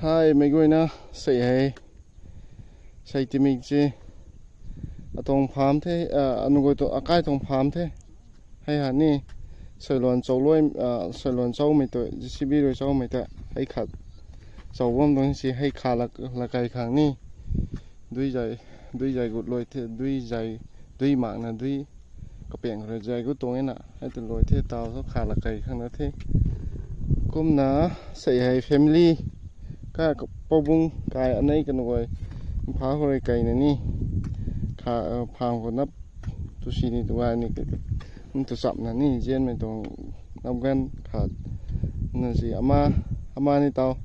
Hai, mấy người na sấy hay sấy tìm mình chứ tông phàm thế anh gọi tụ cái tông phàm thế hay hả nè sấy luồn châu lôi sấy luồn châu mấy tuổi chỉ biết rồi châu mấy tuổi hay khát châu vốn东西hay khát là cái khang nè đuôi dài gột lôi thế đuôi mạng là đuôi có biển rồi dài gột tung ấy nè hay từ lôi thế tao nó khát là cái khang nó thế cũng na sấy hay family cái bông cái anh ấy cái người phá hồi cái này nè khá phang của nắp tôi xin đi tôi ai nè cái tôi sắm là nè gen mình tôi nắp gan khá nên gì ama này tao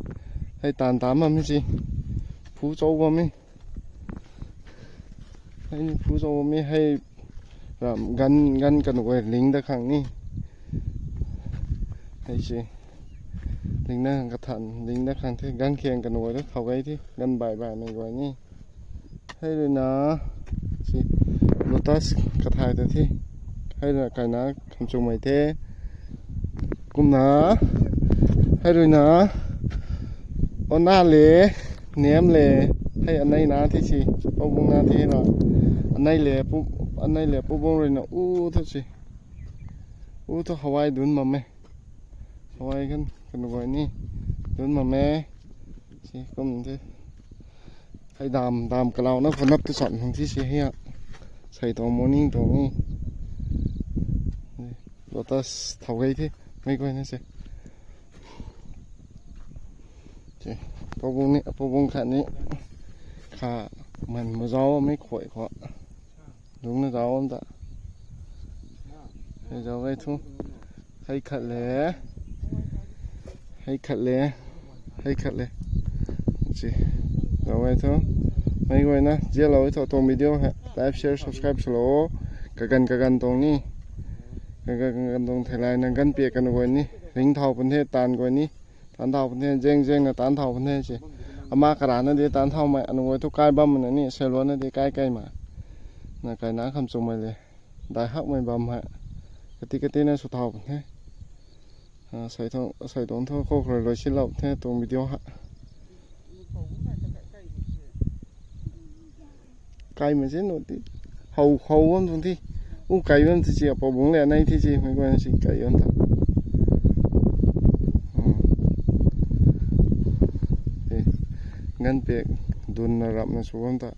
hay tàn tám mà mấy gì phú châu mà mấy hay phú châu mấy hay làm gan cái người lính đã khẳng nè hay gì lính đóกระทันลิงได้คันที่กันเคียงกันไว้แล้วเขาไว้ที่กันบ่ายๆในไว้นี่ให้เลยนะสิโลตัสกระทายแต่ที่ให้เลยกันนะคำชมใหม่เท่กุมนะให้เลยนะอันหน้าเล่เนียมเล่ให้อันไหนนะที่สิปุ๊บนะที่เราอันไหนเล่ปุ๊บวงเลยนะทุกสิทุกฮาวายดุนมาไหมฮาวายกันไว้นี่ดุนมาแม่สิก็มันจะให้ดามกับเรานะคนนับตัวสั่นของที่สิให้ใส่ตัวมอร์นิ่งตัวนี้โลตัสเท่าไงที่ไม่ค่อยนะสิพวงขันนี้ขามันมาเจ้าไม่ข่อยขอลุงนะเจ้าอันตะให้เจ้าไว้ทุ่งให้ขัดแหล่ให้ขัดเลยสิเราไว้เถอะไม่ไว้นะเจ้าเราไว้เถอะตรงวิดีโอฮะไลค์แชร์ subscribe สโลกันตรงนี้กันตรงไทยไลน์นั่งกันเปียกกันไว้นี่ลิงเท่าประเทศตานไว้นี่ตานเท่าประเทศเจ้งนะตานเท่าประเทศสิอามากระดานนั่นเดี๋ยวตานเท่ามาอันไว้ทุกใกล้บ้านมันนี่เซลล์นั่นเดี๋ยวใกล้มาน่ะใกล้น้าคำส่งมาเลยได้ฮักไม่บ้านฮะกตินั่นสุดเท่าประเทศใส่ตรงท่อโคกเลยชิ้นเราแค่ตรงวิดีโอฮะไก่เหมือนเช่นนู้นที่เขาวันตรงที่ไก่วันที่จีบปบุ้งเลยในที่จีไม่ควรสิไก่วันท่างั้นเปียกดุนรับนะสุวรรณท่า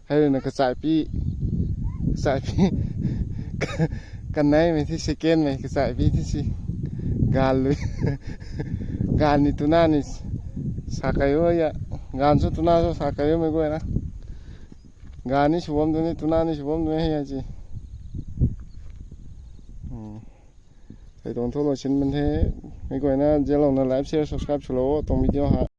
ให้เลยนะกระจายปีกันไหนไม่ที่เซเกนไม่กระจายปีที่สิกาลเลยกาลนี่ตุนานี่สักอายุyaกาลสุดตุนาสุดสักอายุไม่กูนะกาลนี่ชวมตัวนี้ตุนานี่ชวมตัวนี้ยังจีใส่ตรงทั่วโลกชิ้นมันเท่ไม่กูนะเจ้าลองนะไลค์แชร์ subscribe ชโลตรงวิดีโอฮะ